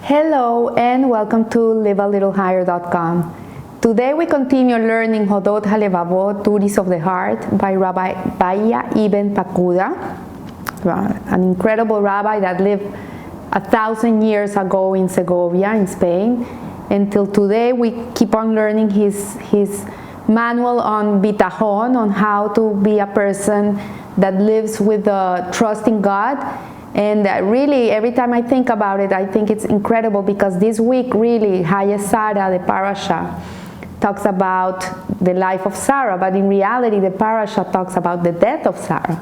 Hello and welcome to livealittlehigher.com. Today we continue learning Hodot HaLevavot, Duties of the Heart by Rabbi Bahia Ibn Pakuda, an incredible rabbi that lived 1,000 years ago in Segovia in Spain. Until today we keep on learning his manual on bitachon, on how to be a person that lives with trust in God. And really, every time I think about it, I think it's incredible because this week, really, Haye Sarah, the parasha, talks about the life of Sarah, but in reality, the parasha talks about the death of Sarah.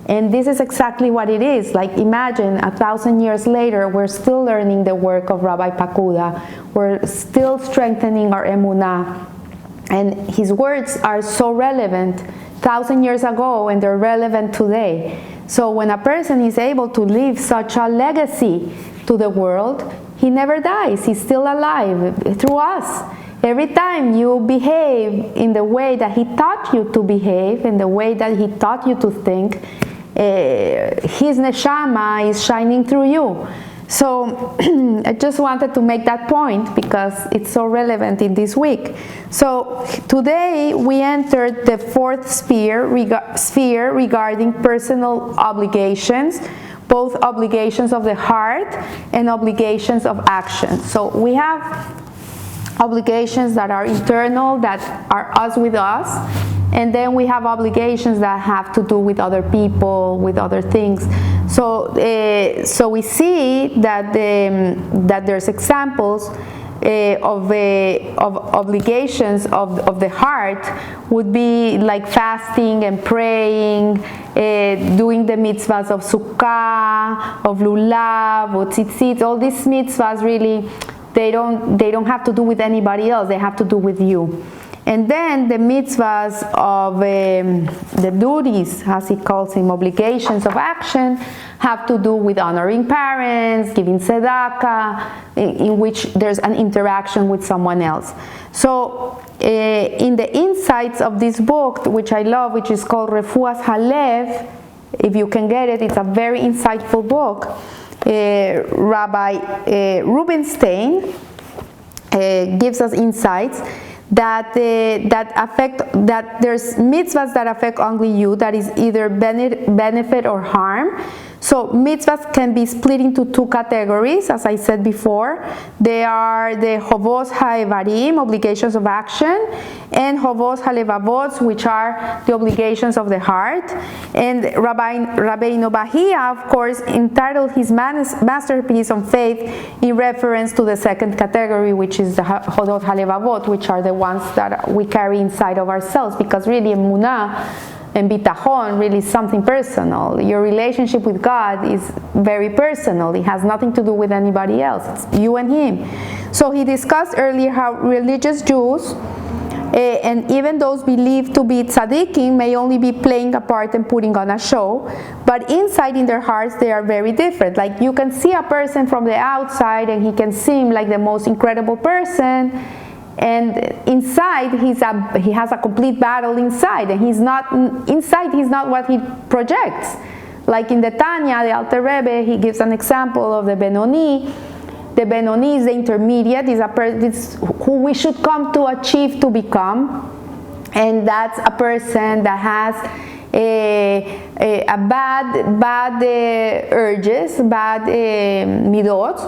And this is exactly what it is. Like, imagine 1,000 years later, we're still learning the work of Rabbi Pakuda. We're still strengthening our emunah. And his words are so relevant 1,000 years ago, and they're relevant today. So when a person is able to leave such a legacy to the world, he never dies. He's still alive through us. Every time you behave in the way that he taught you to behave, in the way that he taught you to think, his neshama is shining through you. So I just wanted to make that point because it's so relevant in this week. So today we entered the fourth sphere regarding personal obligations, both obligations of the heart and obligations of action. So we have obligations that are internal, that are us with us, and then we have obligations that have to do with other people, with other things. So we see that there's examples of obligations of the heart would be like fasting and praying, doing the mitzvahs of sukkah, of lulav, of tzitzit. All these mitzvahs really, they don't have to do with anybody else. They have to do with you. And then the mitzvahs of the duties, as he calls them, obligations of action, have to do with honoring parents, giving tzedakah, in which there's an interaction with someone else. So in the insights of this book, which I love, which is called Refuas Halev, if you can get it, it's a very insightful book. Rabbi Rubinstein gives us insights that there's mitzvahs that affect only you, that is either benefit or harm. So mitzvahs can be split into two categories, as I said before. They are the hovos ha'evarim, obligations of action, and hovos ha'levavot, which are the obligations of the heart. And Rabbeinu Bahia, of course, entitled his masterpiece on faith in reference to the second category, which is the hodot ha'levavot, which are the ones that we carry inside of ourselves, because really emunah and bitachon really is something personal. Your relationship with God is very personal. It has nothing to do with anybody else. It's you and Him. So he discussed earlier how religious Jews and even those believed to be tzaddikim may only be playing a part and putting on a show, but inside in their hearts they are very different. Like, you can see a person from the outside and he can seem like the most incredible person, and inside he has a complete battle inside, and he's not what he projects. Like in the Tanya, the Alter Rebbe, he gives an example of the Benoni. The Benoni is the intermediate, is a person who we should come to achieve to become, and that's a person that has a bad urges, bad midot,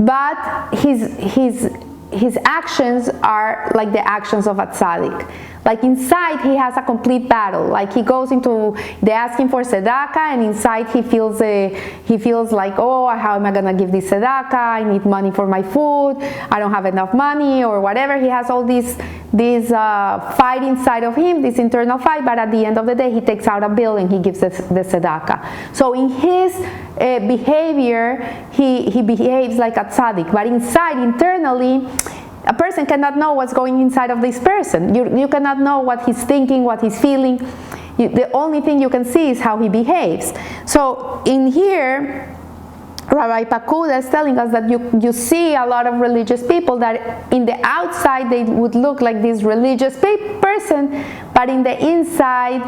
but his actions are like the actions of a tzaddik. Like inside he has a complete battle. Like he goes into, they ask him for tzedakah, and inside he feels like, oh, how am I gonna give this tzedakah? I need money for my food. I don't have enough money, or whatever. He has all these fight inside of him, this internal fight. But at the end of the day, he takes out a bill and he gives the tzedakah. So in his behavior, he behaves like a tzaddik. But inside, internally, a person cannot know what's going inside of this person. You cannot know what he's thinking, what he's feeling. The only thing you can see is how he behaves. So in here, Rabbi Pakuda is telling us that you see a lot of religious people that in the outside they would look like this religious person, but in the inside,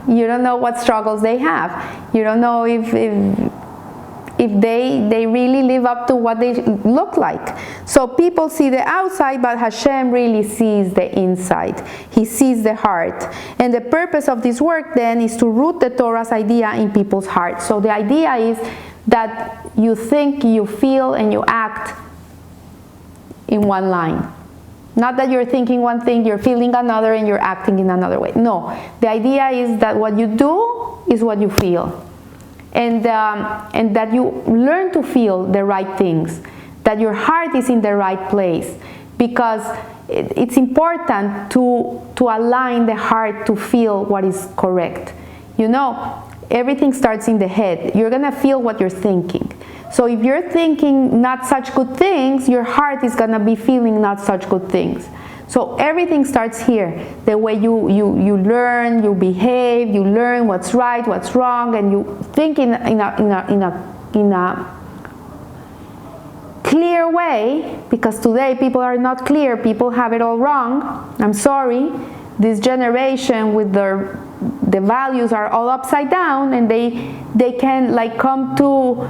you don't know what struggles they have. You don't know if if they really live up to what they look like. So people see the outside, but Hashem really sees the inside. He sees the heart. And the purpose of this work then is to root the Torah's idea in people's hearts. So the idea is that you think, you feel, and you act in one line. Not that you're thinking one thing, you're feeling another, and you're acting in another way. No, the idea is that what you do is what you feel. And that you learn to feel the right things, that your heart is in the right place, because it's important to align the heart to feel what is correct. You know, everything starts in the head. You're gonna feel what you're thinking. So if you're thinking not such good things, your heart is gonna be feeling not such good things. So everything starts here. The way you learn, you behave, you learn what's right, what's wrong, and you think in a clear way, because today people are not clear, people have it all wrong. I'm sorry. This generation with the values are all upside down, and they can like come to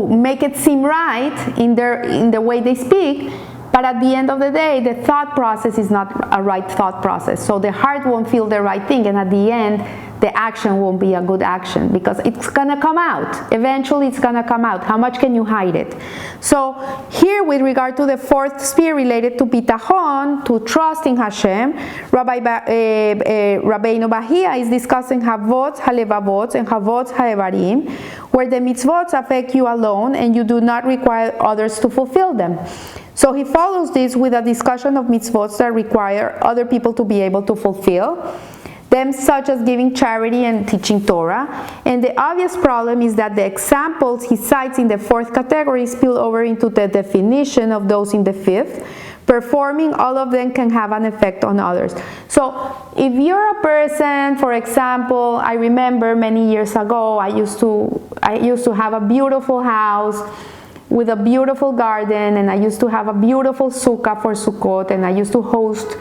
make it seem right in the way they speak, but at the end of the day, the thought process is not a right thought process. So the heart won't feel the right thing, and at the end, the action won't be a good action, because it's gonna come out. Eventually, it's gonna come out. How much can you hide it? So here, with regard to the fourth sphere related to bitachon, to trust in Hashem, Rabbeinu Bahia is discussing havot halevavot and havot haevarim, where the mitzvot affect you alone and you do not require others to fulfill them. So he follows this with a discussion of mitzvot that require other people to be able to fulfill them, such as giving charity and teaching Torah. And the obvious problem is that the examples he cites in the fourth category spill over into the definition of those in the fifth. Performing all of them can have an effect on others. So if you're a person, for example, I remember many years ago, I used to have a beautiful house with a beautiful garden, and I used to have a beautiful sukkah for Sukkot, and I used to host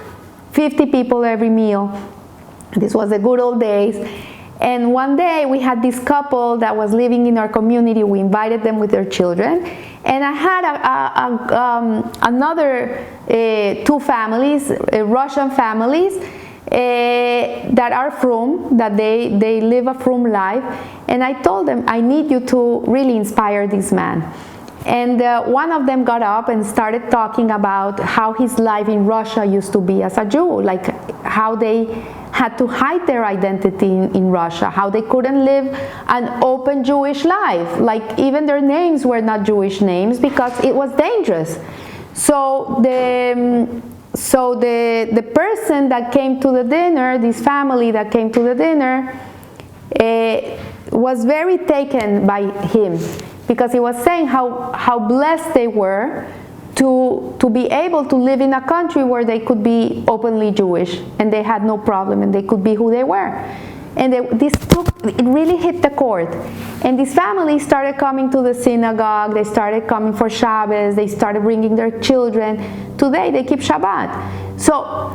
50 people every meal. This was the good old days. And one day we had this couple that was living in our community. We invited them with their children. And I had another two families, Russian families, that are frum, that they live a frum life. And I told them, I need you to really inspire this man. And one of them got up and started talking about how his life in Russia used to be as a Jew, like how they had to hide their identity in Russia, how they couldn't live an open Jewish life, like even their names were not Jewish names because it was dangerous. So the person that came to the dinner, this family that came to the dinner, was very taken by him, because he was saying how blessed they were to be able to live in a country where they could be openly Jewish and they had no problem and they could be who they were. And it really hit the chord. And this family started coming to the synagogue, they started coming for Shabbos, they started bringing their children. Today they keep Shabbat. So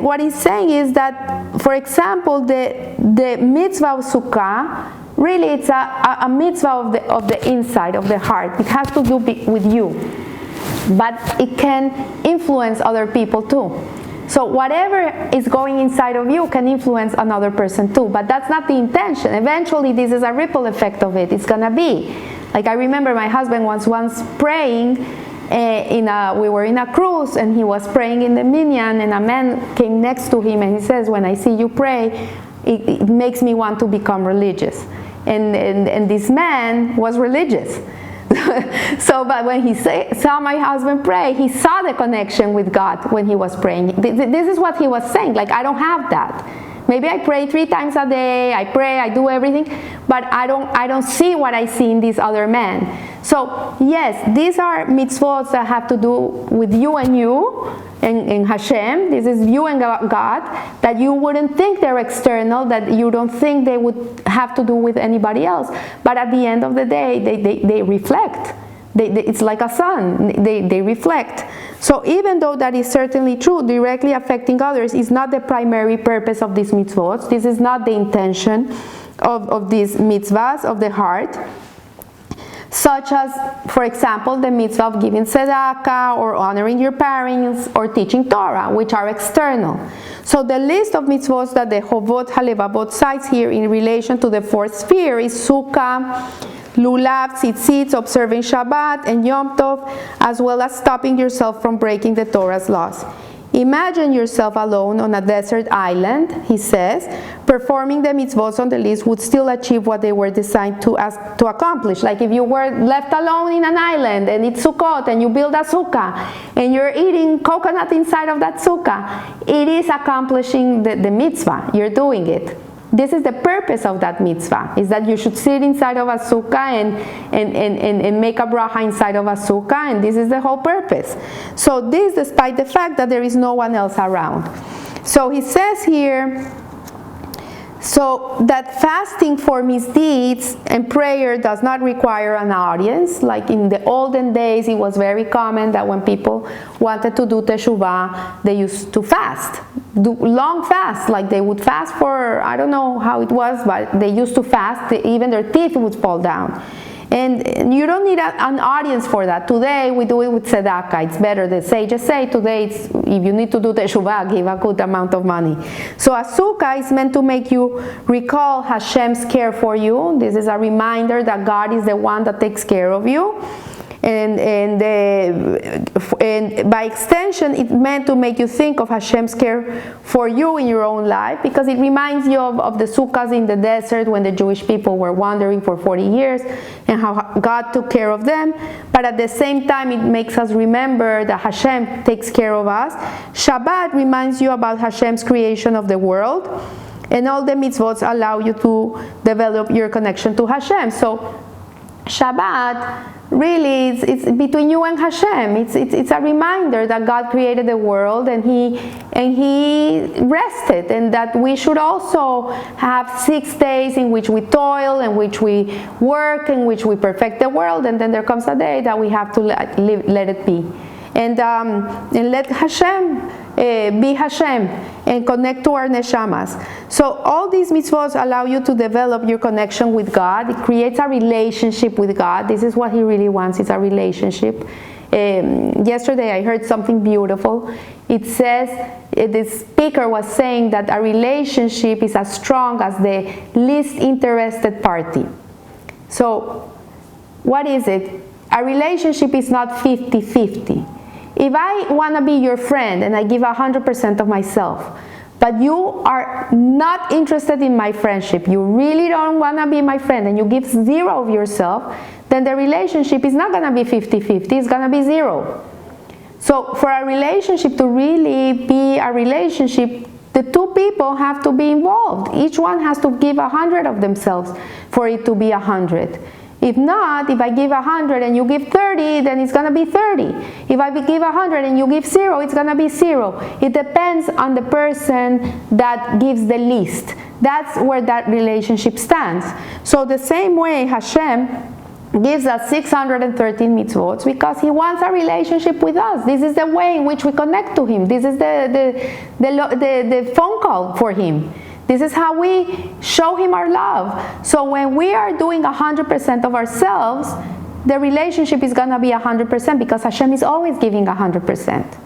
what he's saying is that, for example, the mitzvah of Sukkah, really it's a mitzvah of the inside, of the heart. It has to do with you. But it can influence other people too. So whatever is going inside of you can influence another person too, but that's not the intention. Eventually this is a ripple effect of it. It's gonna be. Like I remember my husband was once praying, we were in a cruise and he was praying in the minyan, and a man came next to him and he says, when I see you pray, it makes me want to become religious. And this man was religious. So, but when he saw my husband pray, he saw the connection with God when he was praying. This is what he was saying, like, I don't have that. Maybe I pray 3 times a day, I pray, I do everything, but I don't see what I see in this other man. So, yes, these are mitzvot that have to do with you and Hashem. This is you and God, that you wouldn't think they're external, that you don't think they would have to do with anybody else. But at the end of the day, they reflect. It's like a sun. They reflect. So even though that is certainly true, directly affecting others is not the primary purpose of these mitzvot. This is not the intention. of these mitzvahs of the heart, such as, for example, the mitzvah of giving tzedakah, or honoring your parents, or teaching Torah, which are external. So the list of mitzvot that the Chovot HaLevavot cites here in relation to the fourth sphere is Sukkah, Lulav, Tzitzit, observing Shabbat and Yom Tov, as well as stopping yourself from breaking the Torah's laws. Imagine yourself alone on a desert island, he says. Performing the mitzvot on the list would still achieve what they were designed to accomplish. Like if you were left alone in an island and it's Sukkot and you build a sukkah and you're eating coconut inside of that sukkah, it is accomplishing the mitzvah. You're doing it. This is the purpose of that mitzvah, is that you should sit inside of a sukkah and make a bracha inside of a sukkah, and this is the whole purpose. So this despite the fact that there is no one else around. So he says here, so that fasting for misdeeds and prayer does not require an audience. Like in the olden days, it was very common that when people wanted to do teshuvah, they used to fast, do long fasts. Like they would fast for, I don't know how it was, but they used to fast, even their teeth would fall down. And you don't need an audience for that. Today we do it with tzedakah. It's better. The sages say today, if you need to do teshuvah, give a good amount of money. So a sukkah is meant to make you recall Hashem's care for you. This is a reminder that God is the one that takes care of you. And by extension, it meant to make you think of Hashem's care for you in your own life, because it reminds you of the sukkahs in the desert when the Jewish people were wandering for 40 years and how God took care of them. But at the same time, it makes us remember that Hashem takes care of us. Shabbat reminds you about Hashem's creation of the world, and all the mitzvot allow you to develop your connection to Hashem. So Shabbat really it's between you and Hashem. It's a reminder that God created the world and he rested, and that we should also have 6 days in which we toil, in which we work, in which we perfect the world, and then there comes a day that we have to let it be, and let Hashem be Hashem and connect to our neshamas. So all these mitzvot allow you to develop your connection with God. It creates a relationship with God. This is what He really wants, it's a relationship. Yesterday I heard something beautiful. It says, the speaker was saying that a relationship is as strong as the least interested party. So what is it? A relationship is not 50-50. If I want to be your friend and I give 100% of myself, but you are not interested in my friendship, you really don't want to be my friend, and you give 0 of yourself, then the relationship is not going to be 50-50, it's going to be 0. So for a relationship to really be a relationship, the two people have to be involved. Each one has to give 100 of themselves for it to be 100. If not, if I give 100 and you give 30, then it's going to be 30. If I give 100 and you give 0, it's going to be 0. It depends on the person that gives the least. That's where that relationship stands. So the same way Hashem gives us 613 mitzvot, because He wants a relationship with us. This is the way in which we connect to Him. This is the phone call for Him. This is how we show Him our love. So when we are doing 100% of ourselves, the relationship is going to be 100%, because Hashem is always giving 100%.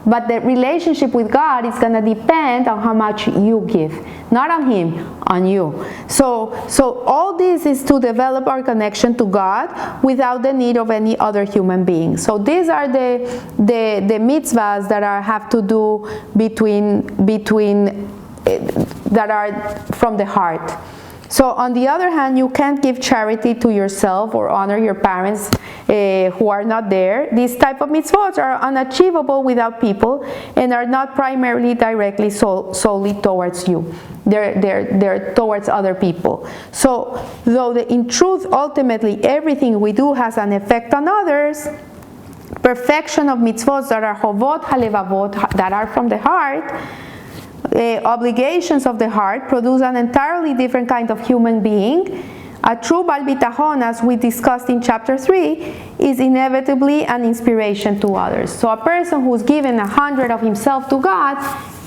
But the relationship with God is going to depend on how much you give. Not on Him, on you. So all this is to develop our connection to God without the need of any other human being. So these are the mitzvahs that have to do that are from the heart. So on the other hand, you can't give charity to yourself or honor your parents who are not there. These type of mitzvot are unachievable without people and are not primarily directly solely towards you. They're towards other people. So though in truth, ultimately, everything we do has an effect on others, perfection of mitzvot that are chovot halevavot, that are from the heart, obligations of the heart, produce an entirely different kind of human being, A true Baal Bitachon, as we discussed in chapter 3, is inevitably an inspiration to others. So a person who's given 100 of himself to God,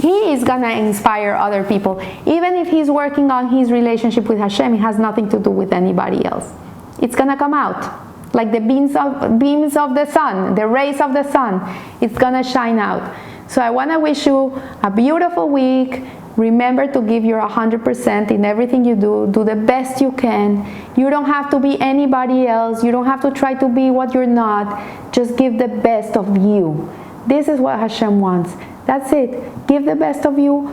he is going to inspire other people. Even if he's working on his relationship with Hashem, it has nothing to do with anybody else. It's going to come out. Like the beams of the sun, the rays of the sun, it's going to shine out. So I want to wish you a beautiful week. Remember to give your 100% in everything you do. Do the best you can. You don't have to be anybody else. You don't have to try to be what you're not. Just give the best of you. This is what Hashem wants. That's it. Give the best of you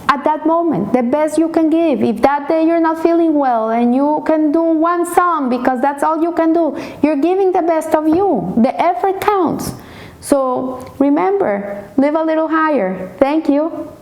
at that moment, the best you can give. If that day you're not feeling well and you can do one song because that's all you can do, you're giving the best of you. The effort counts. So remember, live a little higher. Thank you.